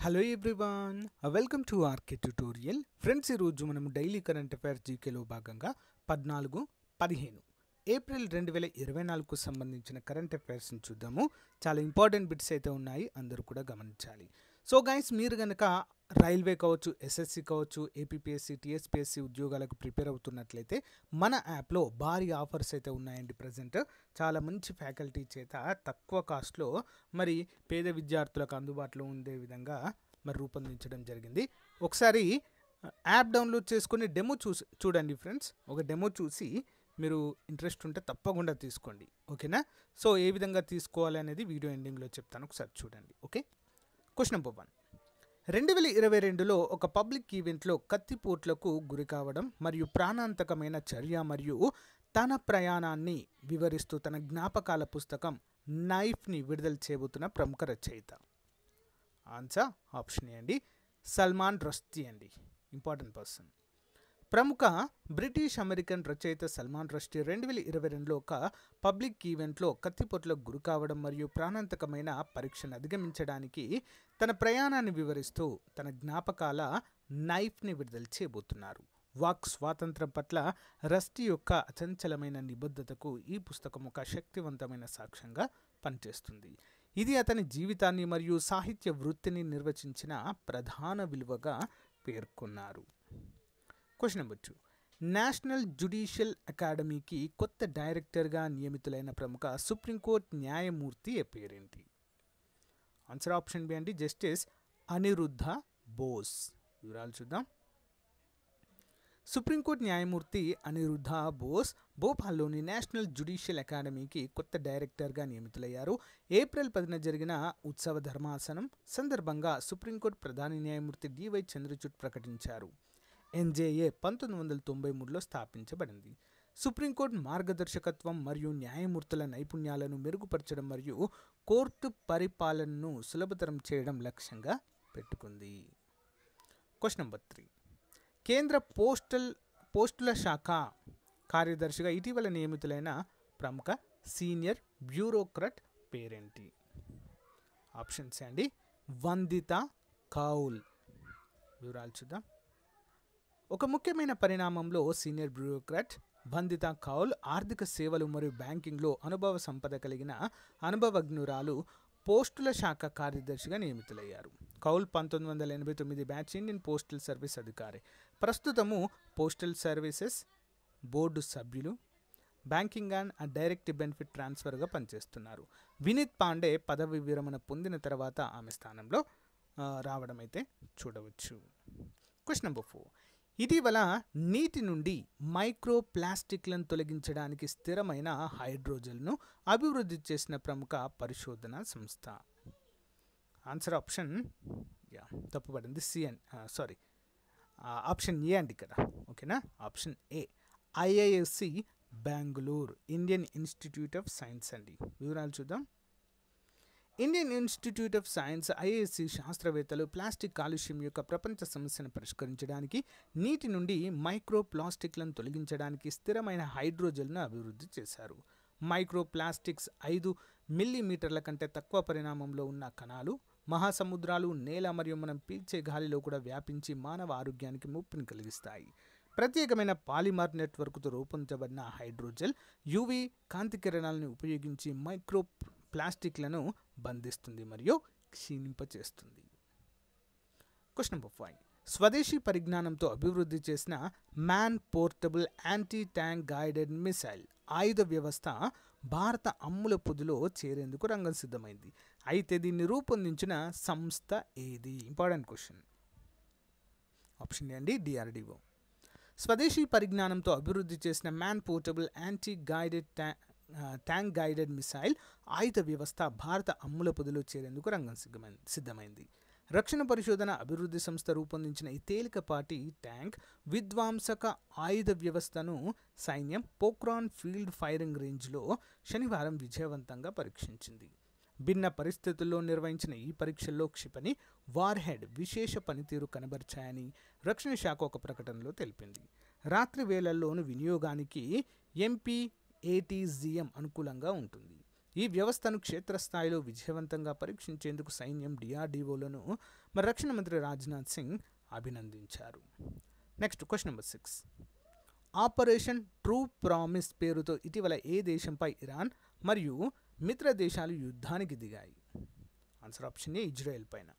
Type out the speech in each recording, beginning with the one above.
Hello everyone, welcome to RK tutorial. Friends, ఈరోజు మనం daily current affairs జీకేలో భాగంగా 14-15 April 2024కు సంబంధించిన కరెంట్ అఫైర్స్ని చూద్దాము. చాలా ఇంపార్టెంట్ బిట్స్ అయితే ఉన్నాయి, అందరూ కూడా గమనించాలి. సో గైస్, మీరు కనుక రైల్వే కావచ్చు, ఎస్ఎస్సి కావచ్చు, ఏపీపీఎస్సి, టీఎస్పీఎస్సి ఉద్యోగాలకు ప్రిపేర్ అవుతున్నట్లయితే మన యాప్లో భారీ ఆఫర్స్ అయితే ఉన్నాయండి. ప్రజెంట్ చాలా మంచి ఫ్యాకల్టీ చేత తక్కువ కాస్ట్లో మరి పేద విద్యార్థులకు అందుబాటులో ఉండే విధంగా మరి రూపొందించడం జరిగింది. ఒకసారి యాప్ డౌన్లోడ్ చేసుకుని డెమో చూడండి ఫ్రెండ్స్. ఒక డెమో చూసి మీరు ఇంట్రెస్ట్ ఉంటే తప్పకుండా తీసుకోండి, ఓకేనా? సో ఏ విధంగా తీసుకోవాలి అనేది వీడియో ఎండింగ్లో చెప్తాను, ఒకసారి చూడండి. Okay, question number 1. 2022లో ఒక పబ్లిక్ ఈవెంట్లో కత్తిపోట్లకు గురి కావడం మరియు ప్రాణాంతకమైన చర్య మరియు తన ప్రయాణాన్ని వివరిస్తూ తన జ్ఞాపకాల పుస్తకం నైఫ్ని విడుదల చేయబోతున్న ప్రముఖ రచయిత. ఆన్సర్ ఆప్షన్ ఏ అండి, సల్మాన్ రష్దీ అండి, ఇంపార్టెంట్ పర్సన్. ప్రముఖ బ్రిటిష్ అమెరికన్ రచయిత సల్మాన్ రష్దీ 2022లో ఒక పబ్లిక్ ఈవెంట్లో కత్తిపోట్లకు గురి కావడం మరియు ప్రాణాంతకమైన పరీక్షను అధిగమించడానికి తన ప్రయాణాన్ని వివరిస్తూ తన జ్ఞాపకాల నైఫ్ని విడుదల చేయబోతున్నారు. వాక్ స్వాతంత్రం పట్ల రష్దీ యొక్క అచంచలమైన నిబద్ధతకు ఈ పుస్తకం ఒక శక్తివంతమైన సాక్ష్యంగా పనిచేస్తుంది. ఇది అతని జీవితాన్ని మరియు సాహిత్య వృత్తిని నిర్వచించిన ప్రధాన విలువగా పేర్కొన్నారు. Question number 2. నేషనల్ జ్యుడిషియల్ అకాడమీకి కొత్త డైరెక్టర్గా నియమితులైన ప్రముఖ సుప్రీంకోర్టు న్యాయమూర్తి పేరేంటి? ఆన్సర్ ఆప్షన్ బి అండి, జస్టిస్ అనిరుద్ధ బోస్. వివరాలు చూద్దాం. సుప్రీంకోర్టు న్యాయమూర్తి అనిరుద్ధ బోస్ భోపాల్లోని నేషనల్ జ్యుడిషియల్ అకాడమీకి కొత్త డైరెక్టర్గా నియమితులయ్యారు. ఏప్రిల్ 10న జరిగిన ఉత్సవ ధర్మాసనం సందర్భంగా సుప్రీంకోర్టు ప్రధాన న్యాయమూర్తి డివై చంద్రచూడ్ ప్రకటించారు. ఎన్జేఏ 1993లో స్థాపించబడింది. సుప్రీంకోర్టు మార్గదర్శకత్వం మరియు న్యాయమూర్తుల నైపుణ్యాలను మెరుగుపరచడం మరియు కోర్టు పరిపాలనను సులభతరం చేయడం లక్ష్యంగా పెట్టుకుంది. Question number 3. కేంద్ర పోస్టుల శాఖ కార్యదర్శిగా ఇటీవల నియమితులైన ప్రముఖ సీనియర్ బ్యూరోక్రాట్ పేరేంటి? ఆప్షన్స్ అండి, వందిత కౌల్. వివరాలు చూద్దాం. ఒక ముఖ్యమైన పరిణామంలో సీనియర్ బ్యూరోక్రాట్ వందిత కౌల్ ఆర్థిక సేవలు మరియు బ్యాంకింగ్లో అనుభవ సంపద కలిగిన అనుభవజ్ఞురాలు పోస్టుల శాఖ కార్యదర్శిగా నియమితులయ్యారు. Kaul 1989 batch Indian postal service అధికారి. ప్రస్తుతము పోస్టల్ సర్వీసెస్ బోర్డు సభ్యులు, బ్యాంకింగ్ అండ్ డైరెక్ట్ బెనిఫిట్ ట్రాన్స్ఫర్గా పనిచేస్తున్నారు. వినీత్ పాండే పదవి విరమణ పొందిన తర్వాత ఆమె స్థానంలో రావడం అయితే చూడవచ్చు. Question number 4. ఇటీవల నీటి నుండి మైక్రో ప్లాస్టిక్లను తొలగించడానికి స్థిరమైన హైడ్రోజెల్ను అభివృద్ధి చేసిన ప్రముఖ పరిశోధన సంస్థ. ఆన్సర్ ఆప్షన్ తప్పుపడింది, ఆప్షన్ ఏ అండి ఇక్కడ, ఓకేనా? Option A IISc Bengaluru, Indian institute of science అండి. వివరాలు చూద్దాం. Indian institute of science IISc శాస్త్రవేత్తలు ప్లాస్టిక్ కాలుష్యం యొక్క ప్రపంచ సమస్యను పరిష్కరించడానికి నీటి నుండి మైక్రో ప్లాస్టిక్లను తొలగించడానికి స్థిరమైన హైడ్రోజెల్ను అభివృద్ధి చేశారు. మైక్రో ప్లాస్టిక్స్ 5 మిల్లీమీటర్ల కంటే తక్కువ పరిమాణంలో ఉన్న కణాలు మహాసముద్రాలు, నేల మరియు మనం పీల్చే గాలిలో కూడా వ్యాపించి మానవ ఆరోగ్యానికి ముప్పును కలిగిస్తాయి. ప్రత్యేకమైన పాలిమర్ నెట్వర్క్తో రూపొందించబడిన హైడ్రోజెల్ యువి కాంతి కిరణాలను ఉపయోగించి మైక్రో ప్లాస్టిక్లను బంధిస్తుంది మరియు క్షీణింపచేస్తుంది. Question number 5. స్వదేశీ పరిజ్ఞానంతో అభివృద్ధి చేసిన man portable anti tank guided missile ఆయుధ వ్యవస్థ భారత అమ్ముల పొదిలో చేరేందుకు రంగం సిద్ధమైంది. అయితే దీన్ని రూపొందించిన సంస్థ ఏది? Important question. ఆప్షన్ ఏ అండి, డిఆర్డిఓ. స్వదేశీ పరిజ్ఞానంతో అభివృద్ధి చేసిన man portable anti tank guided missile ఆయుధ వ్యవస్థ భారత అమ్ముల పొదిలో చేరేందుకు రంగం సిద్ధమైంది. రక్షణ పరిశోధన అభివృద్ధి సంస్థ రూపొందించిన ఈ తేలికపాటి ట్యాంక్ విధ్వంసక ఆయుధ వ్యవస్థను సైన్యం పోక్రాన్ ఫీల్డ్ ఫైరింగ్ రేంజ్లో శనివారం విజయవంతంగా పరీక్షించింది. భిన్న పరిస్థితుల్లో నిర్వహించిన ఈ పరీక్షల్లో క్షిపణి, వార్ హెడ్ విశేష పనితీరు కనబరిచాయని రక్షణ శాఖ ఒక ప్రకటనలో తెలిపింది. రాత్రి వేళల్లోని వినియోగానికి ఎంపీఏటీజీఎం అనుకూలంగా ఉంటుంది. ఈ వ్యవస్థను క్షేత్రస్థాయిలో విజయవంతంగా పరీక్షించేందుకు సైన్యం డిఆర్డీఓలను మరి రక్షణ మంత్రి రాజ్నాథ్ సింగ్ అభినందించారు. Next question number 6. Operation true promise పేరుతో ఇటీవల ఏ దేశంపై ఇరాన్ మరియు మిత్ర దేశాలు యుద్ధానికి దిగాయి? ఆన్సర్ ఆప్షన్ ఏ ఇజ్రాయెల్ పైన.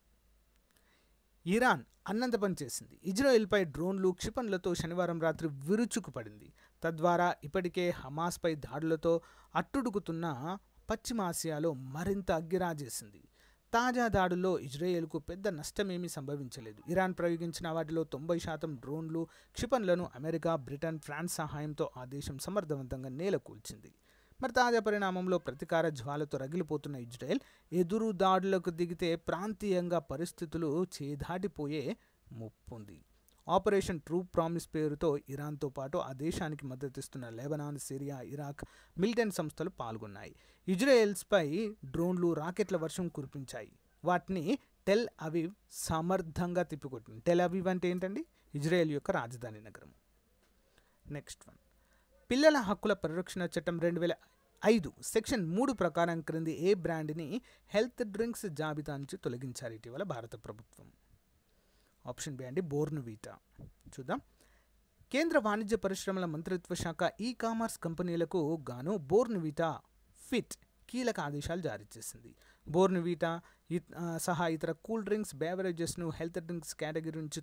ఇరాన్ అన్నంత పని చేసింది. ఇజ్రాయెల్పై డ్రోన్లు క్షిపణులతో శనివారం రాత్రి విరుచుకుపడింది. తద్వారా ఇప్పటికే హమాస్పై దాడులతో అట్టుడుగుతున్న పశ్చిమాసియాలో మరింత అగ్గిరాజేసింది. తాజా దాడుల్లో ఇజ్రాయెల్కు పెద్ద నష్టమేమీ సంభవించలేదు. ఇరాన్ ప్రయోగించిన వాటిలో 90% డ్రోన్లు క్షిపణులను అమెరికా, బ్రిటన్, ఫ్రాన్స్ సహాయంతో ఆ దేశం సమర్థవంతంగా నేలకూల్చింది. మరి తాజా పరిణామంలో ప్రతీకార జ్వాలతో రగిలిపోతున్న ఇజ్రాయెల్ ఎదురు దాడులకు దిగితే ప్రాంతీయంగా పరిస్థితులు చేదాటిపోయే ముప్పుంది. ఆపరేషన్ ట్రూ ప్రామిస్ పేరుతో ఇరాన్తో పాటు ఆ దేశానికి మద్దతిస్తున్న లెబనాన్, సిరియా, ఇరాక్ మిలిటెంట్ సంస్థలు పాల్గొన్నాయి. ఇజ్రాయెల్పై డ్రోన్లు, రాకెట్ల వర్షం కురిపించాయి. వాటిని టెల్ అవీవ్ సమర్థంగా తిప్పికొట్టింది. టెల్ అవీవ్ అంటే ఏంటండి? ఇజ్రాయెల్ యొక్క రాజధాని నగరం. Next one. పిల్లల హక్కుల పరిరక్షణ చట్టం 2005 సెక్షన్ 3 ప్రకారం క్రింది ఏ బ్రాండ్ని హెల్త్ డ్రింక్స్ జాబితా నుంచి తొలగించారు ఇటీవల భారత ప్రభుత్వం? ఆప్షన్ బి అండి బోర్న్వీటా. చూద్దాం. కేంద్ర వాణిజ్య పరిశ్రమల మంత్రిత్వ శాఖ కామర్స్ కంపెనీలకు గాను బోర్న్వీటా ఫిట్ కీలక ఆదేశాలు జారీ చేసింది. బోర్న్వీటా సహా ఇతర కూల్ డ్రింక్స్, బేవరేజెస్ను హెల్త్ డ్రింక్స్ కేటగిరీ నుంచి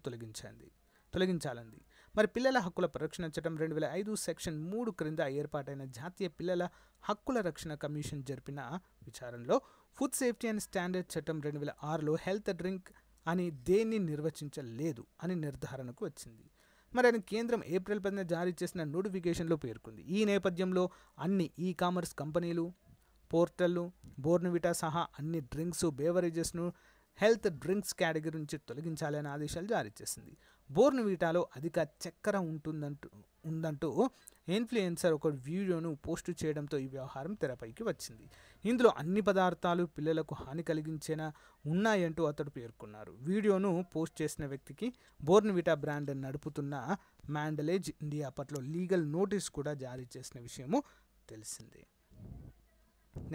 తొలగించాలంది. మరి పిల్లల హక్కుల పరిరక్షణ చట్టం 2005 సెక్షన్ 3 క్రింద ఏర్పాటైన జాతీయ పిల్లల హక్కుల రక్షణ కమిషన్ జరిపిన విచారణలో ఫుడ్ సేఫ్టీ అండ్ స్టాండర్డ్ చట్టం 2006లో హెల్త్ డ్రింక్ అని దేన్ని నిర్వచించలేదు అని నిర్ధారణకు వచ్చింది. మరి ఆయన కేంద్రం ఏప్రిల్ 10న జారీ చేసిన నోటిఫికేషన్లో పేర్కొంది. ఈ నేపథ్యంలో అన్ని కామర్స్ కంపెనీలు, పోర్టళ్లు బోర్న్విటా సహా అన్ని డ్రింక్స్, బేవరేజెస్ను హెల్త్ డ్రింక్స్ కేటగిరీ నుంచి తొలగించాలని ఆదేశాలు జారీ చేసింది. బోర్న్విటాలో అధిక చక్కెర ఉందంటూ ఇన్ఫ్లుయెన్సర్ ఒక వీడియోను పోస్టు చేయడంతో ఈ వ్యవహారం తెరపైకి వచ్చింది. ఇందులో అన్ని పదార్థాలు పిల్లలకు హాని కలిగించేలా ఉన్నాయంటూ అతడు పేర్కొన్నారు. వీడియోను పోస్ట్ చేసిన వ్యక్తికి బోర్న్విటా బ్రాండ్ నడుపుతున్న మ్యాండలేజ్ ఇండియా అప్పట్లో లీగల్ నోటీస్ కూడా జారీ చేసిన విషయము తెలిసిందే.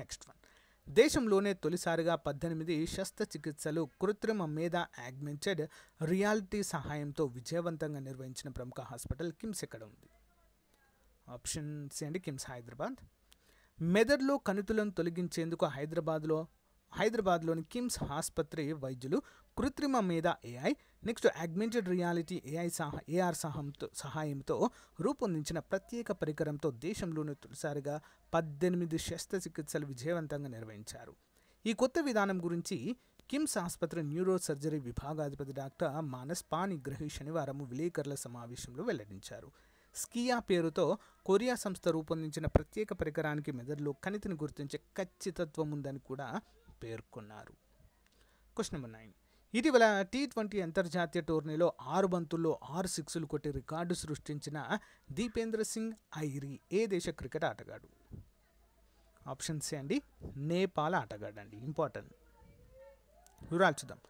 Next one. దేశంలోనే తొలిసారిగా 18 శస్త్రచికిత్సలు కృత్రిమ మేధ ఆగ్మెంటెడ్ రియాలిటీ సహాయంతో విజయవంతంగా నిర్వహించిన ప్రముఖ హాస్పిటల్ కిమ్స్ ఎక్కడ ఉంది? ఆప్షన్ సి అండి కిమ్స్ హైదరాబాద్. మెదడులో కణితులను తొలగించేందుకు హైదరాబాద్లోని కిమ్స్ ఆసుపత్రి వైద్యులు కృత్రిమ మేధ AI, next augmented reality AR సహాయంతో రూపొందించిన ప్రత్యేక పరికరంతో దేశంలోని తొలిసారిగా 18 శస్త్రచికిత్సలు విజయవంతంగా నిర్వహించారు. ఈ కొత్త విధానం గురించి కిమ్స్ ఆసుపత్రి న్యూరో సర్జరీ విభాగాధిపతి డాక్టర్ మానస్ పానిగ్రహి శనివారం విలేకరుల సమావేశంలో వెల్లడించారు. స్కియా పేరుతో కొరియా సంస్థ రూపొందించిన ప్రత్యేక పరికరానికి మెదడులో కణితిని గుర్తించే ఖచ్చితత్వం ఉందని కూడా పేర్కొన్నారు. Question number 9. ఇటీవల T20 అంతర్జాతీయ టోర్నీలో 6 బంతుల్లో 6 సిక్సులు కొట్టి రికార్డు సృష్టించిన దీపేంద్ర సింగ్ ఐరీ ఏ దేశ క్రికెట్ ఆటగాడు? ఆప్షన్ సి అండి నేపాల్ ఆటగాడు అండి. ఇంపార్టెంట్ వివరాలు చూద్దాం.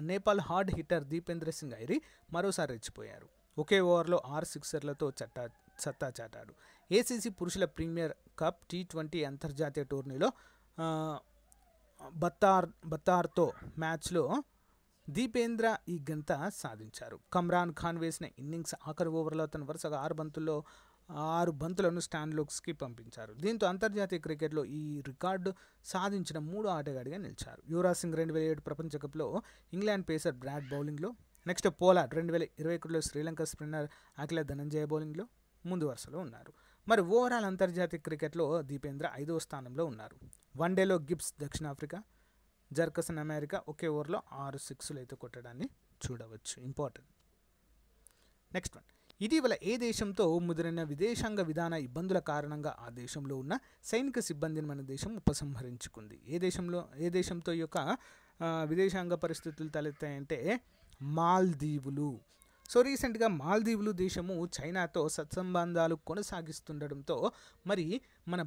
నేపాల్ హార్డ్ హిట్టర్ దీపేంద్ర సింగ్ ఐరీ మరోసారి రెచ్చిపోయారు. ఒకే ఓవర్లో 6 సిక్సర్లతో సత్తా చాటాడు. ఏసీసీ పురుషుల ప్రీమియర్ కప్ T20 అంతర్జాతీయ టోర్నీలో బత్తార్తో మ్యాచ్లో దీపేంద్ర ఈ ఘనత సాధించారు. కమ్రాన్ ఖాన్ వేసిన ఇన్నింగ్స్ ఆఖరి ఓవర్లో అతను వరుసగా 6 బంతులను స్టాండ్లోకి పంపించారు. దీంతో అంతర్జాతీయ క్రికెట్లో ఈ రికార్డు సాధించిన 3వ ఆటగాడిగా నిలిచారు. యువరాజ్ సింగ్ 2007 ప్రపంచ కప్లో ఇంగ్లాండ్ పేసర్ బ్రాడ్ బౌలింగ్లో, నెక్స్ట్ పోలార్డ్ 2021లో శ్రీలంక స్పిన్నర్ అఖిల ధనంజయ బౌలింగ్లో ముందు వరుసలో ఉన్నారు. మరి ఓవరాల్ అంతర్జాతీయ క్రికెట్లో దీపేంద్ర 5వ స్థానంలో ఉన్నారు. వన్డేలో గిబ్స్ దక్షిణాఫ్రికా, జర్కసన్ అమెరికా ఒకే ఓవర్లో 6 సిక్సులు అయితే కొట్టడాన్ని చూడవచ్చు. ఇంపార్టెంట్. Next one. ఇటీవల ఏ దేశంతో ముదిరిన విదేశాంగ విధాన ఇబ్బందుల కారణంగా ఆ దేశంలో ఉన్న సైనిక సిబ్బందిని మన దేశం ఉపసంహరించుకుంది? ఏ దేశంతో ఈ యొక్క విదేశాంగ పరిస్థితులు తలెత్తాయంటే మాల్దీవులు. సో రీసెంట్గా మాల్దీవులు దేశము చైనాతో సత్సంబంధాలు కొనసాగిస్తుండడంతో మరి మన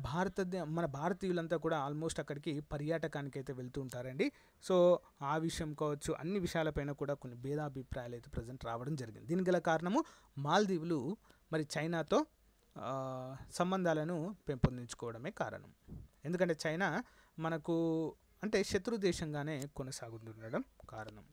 భారతీయులంతా కూడా ఆల్మోస్ట్ అక్కడికి పర్యాటకానికి అయితే వెళ్తూ ఉంటారండి. సో ఆ విషయం కావచ్చు, అన్ని విషయాలపైన కూడా కొన్ని భేదాభిప్రాయాలు అయితే ప్రజెంట్ రావడం జరిగింది. దీనికి గల కారణము మాల్దీవులు మరి చైనాతో సంబంధాలను పెంపొందించుకోవడమే కారణం. ఎందుకంటే చైనా మనకు అంటే శత్రు దేశంగానే కొనసాగుతుండడం కారణం.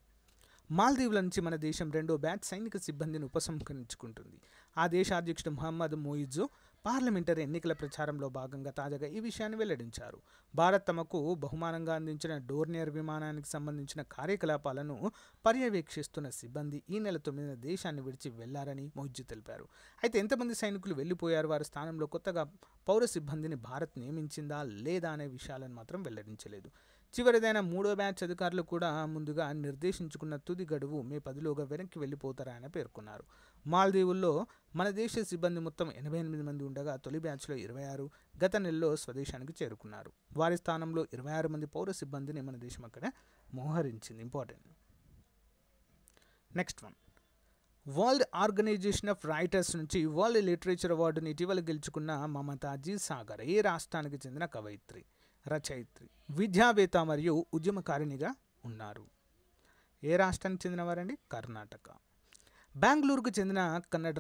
మాల్దీవుల నుంచి మన దేశం 2వ బ్యాచ్ సైనిక సిబ్బందిని ఉపసంహరించుకుంటుంది. ఆ దేశ అధ్యక్షుడు మహమ్మద్ మొయిజు పార్లమెంటరీ ఎన్నికల ప్రచారంలో భాగంగా తాజాగా ఈ విషయాన్ని వెల్లడించారు. భారత్ తమకు బహుమానంగా అందించిన డోర్నియర్ విమానానికి సంబంధించిన కార్యకలాపాలను పర్యవేక్షిస్తున్న సిబ్బంది ఈ నెల 9న దేశాన్ని విడిచి వెళ్లారని మొయిజు తెలిపారు. అయితే ఎంతమంది సైనికులు వెళ్లిపోయారు, వారి స్థానంలో కొత్తగా పౌర సిబ్బందిని భారత్ నియమించిందా లేదా అనే విషయాలను మాత్రం వెల్లడించలేదు. చివరిదైన 3వ బ్యాచ్ అధికారులు కూడా ముందుగా నిర్దేశించుకున్న తుది గడువు మే 10లోగా వెనక్కి వెళ్లిపోతారని పేర్కొన్నారు. మాల్దీవుల్లో మన దేశ సిబ్బంది మొత్తం 88 మంది ఉండగా తొలి బ్యాచ్లో 26 గత నెలలో స్వదేశానికి చేరుకున్నారు. వారి స్థానంలో 26 మంది పౌర సిబ్బందిని మన దేశం అక్కడ మోహరించింది. Important. Next one, world organisation of writers నుంచి వరల్డ్ లిటరేచర్ అవార్డుని ఇటీవల గెలుచుకున్న మమతాజీ సాగర్ ఏ రాష్ట్రానికి చెందిన కవయిత్రి, రచయిత్రి, విద్యావేత్త మరియు ఉద్యమకారిణిగా ఉన్నారు? ఏ రాష్ట్రానికి చెందినవారండి? కర్ణాటక. బెంగళూరుకు చెందిన కన్నడ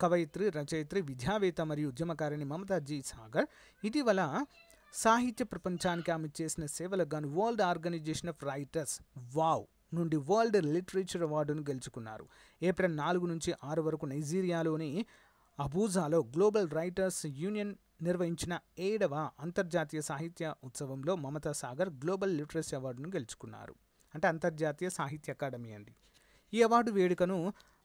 కవయిత్రి, రచయిత్రి, విద్యావేత్త మరియు ఉద్యమకారిణి మమతాజీ సాగర్ ఇటీవల సాహిత్య ప్రపంచానికి ఆమె చేసిన సేవలకు గాను వరల్డ్ ఆర్గనైజేషన్ ఆఫ్ రైటర్స్ వావ్ నుండి వరల్డ్ లిటరేచర్ అవార్డును గెలుచుకున్నారు. ఏప్రిల్ 4 నుంచి 6 వరకు నైజీరియాలోని అబూజాలో గ్లోబల్ రైటర్స్ యూనియన్ నిర్వహించిన 7వ అంతర్జాతీయ సాహిత్య ఉత్సవంలో మమతా సాగర్ గ్లోబల్ లిటరసీ అవార్డును గెలుచుకున్నారు. అంటే అంతర్జాతీయ సాహిత్య అకాడమీ అండి. ఈ అవార్డు వేడుకను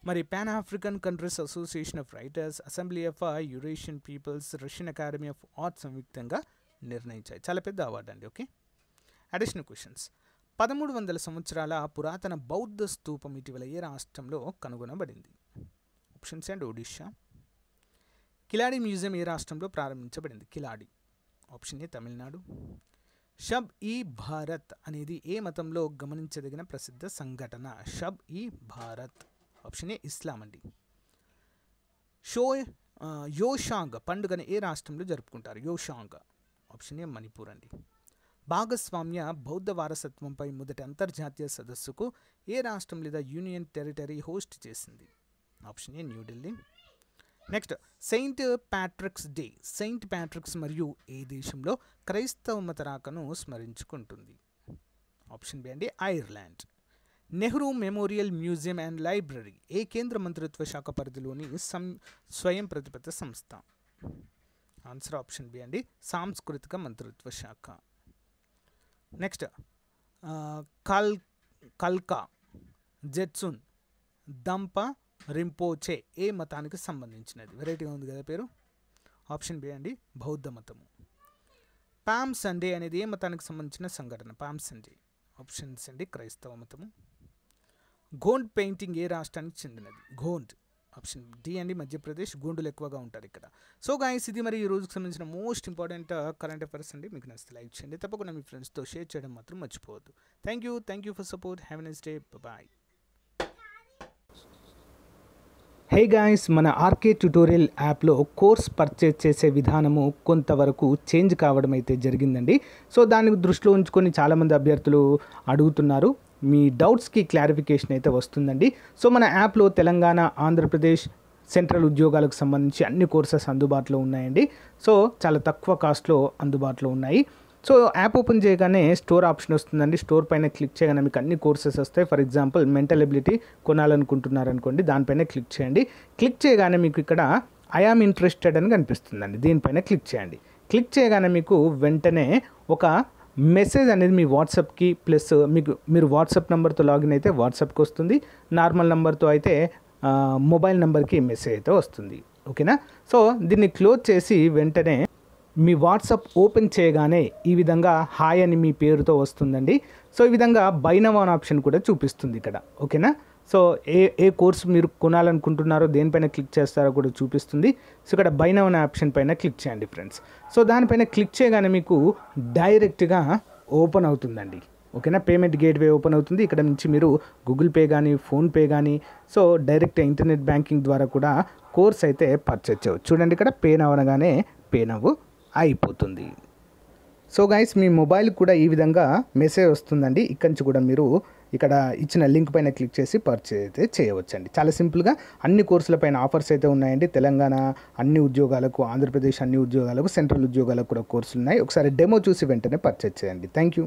మరి Pan African Countries Association of Writers, Assembly of Eurasian Peoples, Russian Academy of Arts సంయుక్తంగా నిర్ణయించాయి. చాలా పెద్ద అవార్డు అండి. Okay, additional questions. 1300 సంవత్సరాల పురాతన బౌద్ధ స్తూపం ఇటీవల ఏ రాష్ట్రంలో కనుగొనబడింది? Options and Odisha. Keeladi museum ఏ రాష్ట్రంలో ప్రారంభించబడింది? కిలాడి. Option A Tamil Nadu. షబ్ ఈ భారత్ అనేది ఏ మతంలో గమనించదగిన ప్రసిద్ధ సంఘటన? షబ్ ఈ భారత్. ఆప్షన్ ఏ ఇస్లాం అండి. యోషాంగ్ పండుగను ఏ రాష్ట్రంలో జరుపుకుంటారు? యోషాంగ్. ఆప్షన్ ఏ మణిపూర్ అండి. భాగస్వామ్య బౌద్ధ వారసత్వంపై మొదటి అంతర్జాతీయ సదస్సుకు ఏ రాష్ట్రం లేదా యూనియన్ టెరిటరీ హోస్ట్ చేసింది? Option A New Delhi. Next, Saint Patrick's day. Saint Patrick's మరియు ఏ దేశంలో క్రైస్తవ మత రాకను స్మరించుకుంటుంది? ఆప్షన్ బి అండి Ireland. Nehru memorial museum and library ఏ కేంద్ర మంత్రిత్వ శాఖ పరిధిలోని స్వయం ప్రతిపత్త సంస్థ? ఆన్సర్ ఆప్షన్ బి అండి సాంస్కృతిక మంత్రిత్వ శాఖ. నెక్స్ట్, కల్కా జెట్సున్ దంప రింపోచే ఏ మతానికి సంబంధించినది? వెరైటీగా ఉంది కదా పేరు. ఆప్షన్ బి అండి బౌద్ధ మతము. పామ్ సండే అనేది ఏ మతానికి సంబంధించిన సంఘటన? Palm Sunday. ఆప్షన్స్ అండి క్రైస్తవ మతము. గోండ్ పెయింటింగ్ ఏ రాష్ట్రానికి చెందినది? గోండ్. ఆప్షన్ డి అండి మధ్యప్రదేశ్. గోండులు ఎక్కువగా ఉంటారు ఇక్కడ. సో గాయ్స్, ఇది మరి ఈ రోజుకి సంబంధించిన మోస్ట్ ఇంపార్టెంట్ కరెంట్ అఫైర్స్ అండి. మీకు నచ్చితే లైక్ చేయండి, తప్పకుండా మీ ఫ్రెండ్స్తో షేర్ చేయడం మాత్రం మర్చిపోవద్దు. Thank you for support. Have a nice day. Bye. Hey guys, మన ఆర్కే ట్యుటోరియల్ యాప్లో కోర్స్ పర్చేజ్ చేసే విధానము కొంతవరకు చేంజ్ కావడం అయితే జరిగిందండి. సో దాన్ని దృష్టిలో ఉంచుకొని చాలామంది అభ్యర్థులు అడుగుతున్నారు. మీ డౌట్స్కి క్లారిఫికేషన్ అయితే వస్తుందండి. సో మన యాప్లో తెలంగాణ, ఆంధ్రప్రదేశ్, సెంట్రల్ ఉద్యోగాలకు సంబంధించి అన్ని కోర్సెస్ అందుబాటులో ఉన్నాయండి. సో చాలా తక్కువ కాస్ట్లో అందుబాటులో ఉన్నాయి. సో యాప్ ఓపెన్ చేయగానే స్టోర్ ఆప్షన్ వస్తుందండి. స్టోర్ పైన క్లిక్ చేయగానే మీకు అన్ని కోర్సెస్ వస్తాయి. ఫర్ ఎగ్జాంపుల్ మెంటల్ ఎబిలిటీ కొనాలనుకుంటున్నారనుకోండి, దానిపైన క్లిక్ చేయండి. క్లిక్ చేయగానే మీకు ఇక్కడ ఐ ఆమ్ ఇంట్రెస్టెడ్ అని కనిపిస్తుందండి. దీనిపైన క్లిక్ చేయండి. క్లిక్ చేయగానే మీకు వెంటనే ఒక మెసేజ్ అనేది మీ వాట్సాప్కి ప్లస్ మీరు వాట్సాప్ నెంబర్తో లాగిన్ అయితే వాట్సాప్కి వస్తుంది. నార్మల్ నెంబర్తో అయితే మొబైల్ నెంబర్కి మెసేజ్ అయితే వస్తుంది. ఓకేనా? సో దీన్ని క్లోజ్ చేసి వెంటనే మీ వాట్సాప్ ఓపెన్ చేయగానే ఈ విధంగా హాయ్ అని మీ పేరుతో వస్తుందండి. సో ఈ విధంగా బై నౌ అనే ఆప్షన్ కూడా చూపిస్తుంది ఇక్కడ. ఓకేనా? సో ఏ కోర్సు మీరు కొనాలనుకుంటున్నారో దేనిపైన క్లిక్ చేస్తారో కూడా చూపిస్తుంది. సో ఇక్కడ బై నౌ అనే ఆప్షన్ పైన క్లిక్ చేయండి ఫ్రెండ్స్. సో దానిపైన క్లిక్ చేయగానే మీకు డైరెక్ట్గా ఓపెన్ అవుతుందండి. ఓకేనా? పేమెంట్ గేట్వే ఓపెన్ అవుతుంది. ఇక్కడ నుంచి మీరు గూగుల్ పే కానీ, ఫోన్పే కానీ, సో డైరెక్ట్ ఇంటర్నెట్ బ్యాంకింగ్ ద్వారా కూడా కోర్స్ అయితే పర్చేజ్ చేయవచ్చు. చూడండి, ఇక్కడ పే నవ్ అనగానే పే నవ్ అయిపోతుంది. సో గైస్ మీ మొబైల్ కూడా ఈ విధంగా మెసేజ్ వస్తుందండి. ఇక్కడి నుంచి కూడా మీరు ఇక్కడ ఇచ్చిన లింక్ పైన క్లిక్ చేసి పర్చేజ్ అయితే చేయవచ్చండి. చాలా సింపుల్గా అన్ని కోర్సుల పైన ఆఫర్స్ అయితే ఉన్నాయండి. తెలంగాణ అన్ని ఉద్యోగాలకు, ఆంధ్రప్రదేశ్ అన్ని ఉద్యోగాలకు, సెంట్రల్ ఉద్యోగాలకు కూడా కోర్సులు ఉన్నాయి. ఒకసారి డెమో చూసి వెంటనే పర్చేజ్ చేయండి. Thank you.